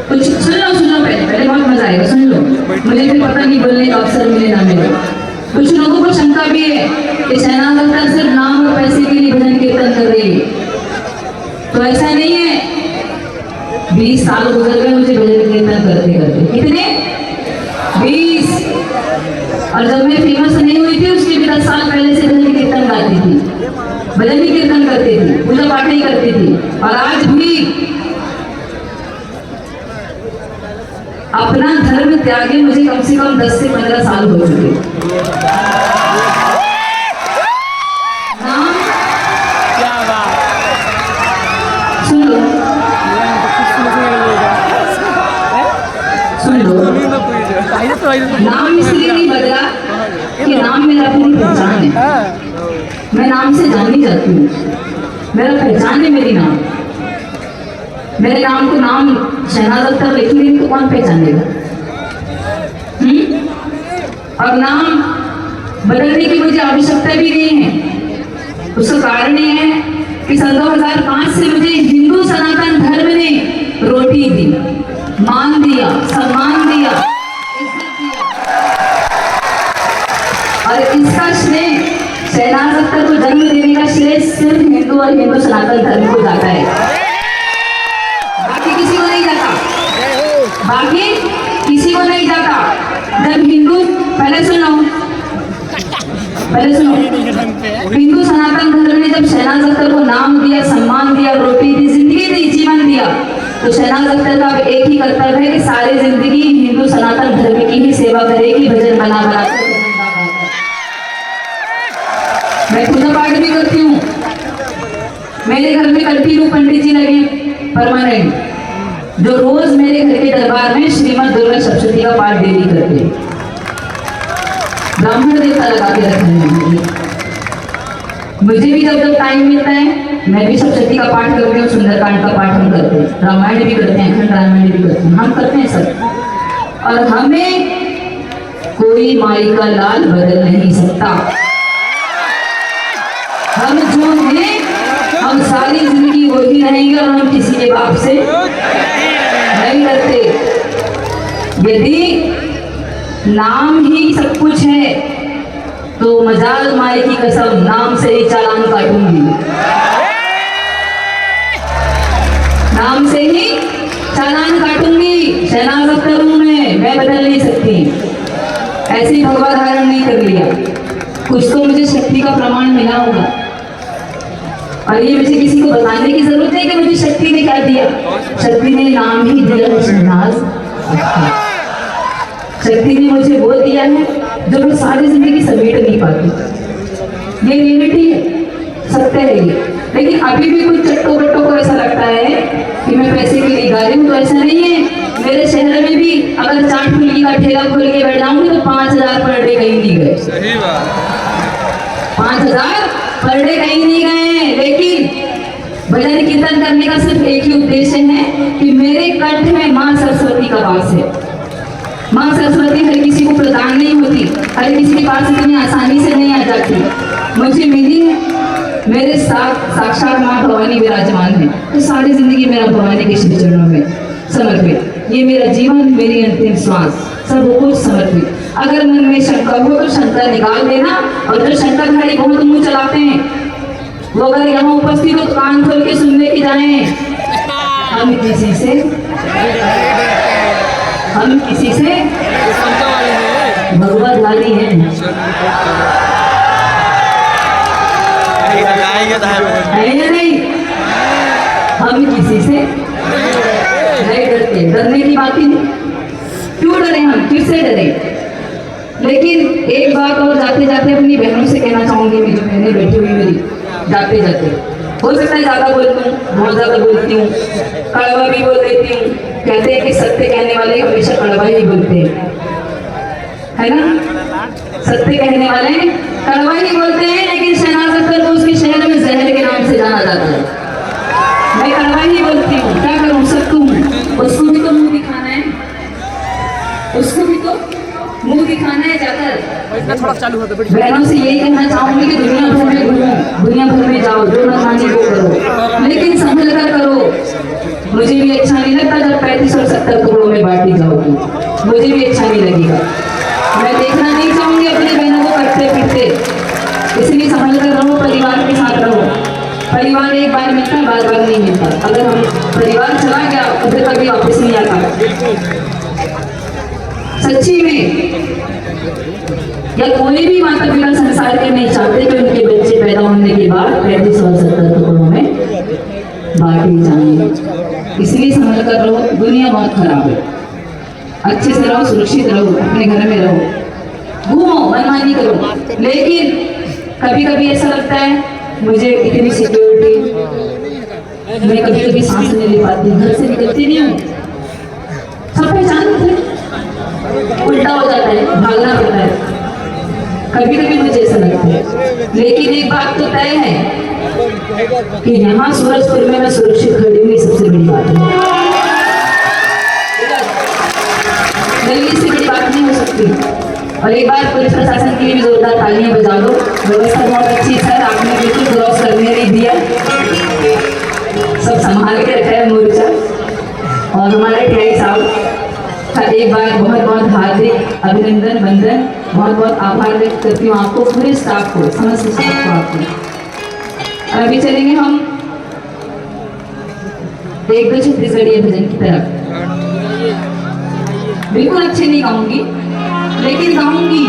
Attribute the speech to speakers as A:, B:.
A: कुछ सुन लो पहले पहले बहुत मजा आएगा, सुन लो। मुझे फिर पता नहीं बोलने का अवसर मिले ना मिले। कुछ लोगों को शंका भी है कि शहनाज अख्तर सिर्फ नाम और पैसे के लिए भजन कीर्तन कर रही है, तो ऐसा नहीं है। 20 साल गुजर गए मुझे भजन कीर्तन करते करते, कितने 20। और जब मैं फेमस नहीं हुई थी उसके भी 10 साल पहले से भजन कीर्तन गाती थी, भजन कीर्तन करती थी, पूजा पाठ ही करती थी। और आज भी अपना धर्म त्यागे मुझे कम से कम 10 से 15 साल हो चुके। सुन लो नाम इसलिए नहीं बदला कि नाम मेरा अपनी पहचान है, मैं नाम से जानी जाती हूँ, मेरा पहचान है मेरी नाम। मेरे नाम को नाम शहनाज अख्तर लिखी नहीं तो कौन पहचानेगा? और नाम बदलने की मुझे आवश्यकता भी नहीं है। उसका कारण ये है कि सन 2005 से मुझे हिंदू सनातन धर्म ने रोटी दी, मान दिया, सम्मान दिया, इज्जत दिया। और इसका श्रेय शहनाज अख्तर को जन्म देने का श्रेय सिर्फ हिंदू और हिंदू सनातन धर्म को जाता है, बाकी किसी को नहीं जाता, बाकी किसी को नहीं जाता। जब हिंदू पहले सुनो हिंदू सनातन धर्म ने जब शहनाज अख्तर को नाम दिया, सम्मान दिया, रोटी दी, जिंदगी दी, जीवन दिया, तो शहनाज अख्तर का एक ही कर्तव्य है कि सारी जिंदगी हिंदू सनातन धर्म की ही सेवा करेगी, भजन बना बना कर। मैं पूजा पाठ भी करती हूँ, मेरे घर में कंटिन्यू पंडित जी लगे परमानेंट, जो रोज मेरे घर के दरबार में श्रीमद दुर्गा सप्तशती का पाठ डेली करते हैं। ब्राह्मण देवता लगा के रखे हैं। मुझे भी जब जब टाइम मिलता है मैं भी सप्तशती का पाठ करती हूँ, सुंदरकांड का पाठ हम करते हैं, रामायण भी करते हैं, अखंड रामायण भी करते हैं, हम करते हैं सब। और हमें कोई माई का लाल बदल नहीं सकता। हम जो हैं हम सारी जिंदगी वही रहेंगे और हम किसी के बाप से नहीं डरते। यदि नाम ही सब कुछ है तो मजाल माई की कसम नाम से ही चालान काटूंगी, नाम से ही चालान काटूंगी। शहनाज अख्तर हूं मैं बदल नहीं सकती। ऐसे ही भगवा धारण नहीं कर लिया, कुछ तो मुझे शक्ति का प्रमाण मिला होगा। और ये मुझे किसी को बताने की जरूरत है कि मुझे शक्ति ने क्या दिया। शक्ति ने नाम ही दिया है शहनाज अख्तर। शक्ति ने मुझे वो दिया है जो मैं सारी जिंदगी समेट नहीं पाती। ये रियलिटी है, सत्य है ये। लेकिन अभी भी कुछ चट्टो बट्टों को ऐसा लगता है कि मैं पैसे के लिए गा रही हूँ, तो ऐसा नहीं है। मेरे शहर में भी अगर चाट फुल्की का ठेला खोल के बैठ जाऊंगी तो 5000 पर डे कहीं नहीं गए, 5000 पर डे कहीं नहीं गए। लेकिन भजन कीर्तन करने का सिर्फ एक ही उद्देश्य है कि मेरे कंठ में माँ सरस्वती का वास है। माँ सरस्वती हर किसी को प्रदान नहीं होती, हर किसी के पास इतनी आसानी से नहीं आ जाती। मुझे मिली मेरे साथ साक्षात माँ भवानी विराजमान है, तो सारी जिंदगी मेरा भवानी के श्री चरणों में समर्पित। ये मेरा जीवन, मेरी अंतिम श्वास, सब कुछ समर्पित। अगर मन में शंका हो तो शंका निकाल देना। और जो शंकाधारी बहुत मुंह चलाते हैं वो अगर यहाँ उपस्थित हो तो कान खोल के सुनने की जाए। हम किसी से भगवत वाली है नहीं, हम किसी से नहीं डरते। डरने की बात ही नहीं, क्यों डरे हम, किससे डरे। लेकिन एक बात और जाते जाते अपनी बहनों से कहना चाहूंगी, मेरी बहनें बैठी हुई मेरी, जाते जाते हो सकता है ज्यादा बोलती हूँ, बहुत ज्यादा बोलती हूँ, कड़वा भी बोल देती हूँ। कहते हैं कि सत्य कहने वाले हमेशा कड़वा ही बोलते हैं, है ना। सत्य कहने वाले कड़वा ही बोलते हैं, लेकिन शहनाज अख्तर को उसके शहर में जहर के नाम से जाना जाता है। मैं कड़वा ही बोलती हूँ, क्या करूँ, सकती हूँ। उसको भी तो मुंह दिखाना है, उसको भी तो मुंह दिखाना है जाकर। बहनों से यही कहना चाहूंगी कि दुनिया भर में घूमो, दुनिया भर में जाओ, जो मन माने वो करो, लेकिन संभल कर करो। मुझे भी अच्छा नहीं लगता जब 35 और 70 टुकड़ों में बांटी जाओगी, मुझे भी अच्छा नहीं लगेगा। मैं देखना नहीं चाहूंगी अपनी बहनों को कटते पिटते, इसलिए संभल कर रहो, परिवार के साथ रहो। परिवार एक बार मिलता है, बार बार नहीं मिलता। अगर हम परिवार चला गया तो फिर कभी वापस नहीं आता। सच्ची में या कोई भी माता पिता संसार के नहीं चाहते कि उनके बच्चे पैदा होने के बाद 35 और 70 टुकड़ों में बांटे जाएंगे। इसलिए संभल कर रहो, दुनिया बहुत खराब है। अच्छे से रहो, सुरक्षित रहो, अपने घर में रहो, घूमो, मनमानी करो। लेकिन कभी कभी ऐसा लगता है मुझे इतनी सिक्योरिटी, मैं कभी कभी सांस नहीं ले पाती, घर से निकलती नहीं हूँ, सब पहचानते हैं, उल्टा हो जाता है, भागना पड़ता है। कभी कभी मुझे ऐसा लगता है, लेकिन एक बात तो तय है कि यहाँ सूरजपुर में मैं सुरक्षित खड़ी हुई, सबसे बड़ी बात है। दिल्ली से बड़ी बात नहीं हो सकती। और एक बार पुलिस प्रशासन के लिए भी जोरदार तालियां बजा दो। व्यवस्था बहुत अच्छी है, आपने बिल्कुल क्रॉस करने नहीं दिया, सब संभाल के रखा है मोर्चा। और हमारे टीआई साहब का एक बार बहुत बहुत हार्दिक अभिनंदन, वंदन, बहुत बहुत आभार व्यक्त करती हूँ आपको, पूरे स्टाफ को, समस्त स्टाफ को आपको। अभी चलेंगे हम एक दो छत्तीसगढ़ी भजन की तरफ। बिल्कुल अच्छे नहीं गाऊंगी, लेकिन गाऊंगी।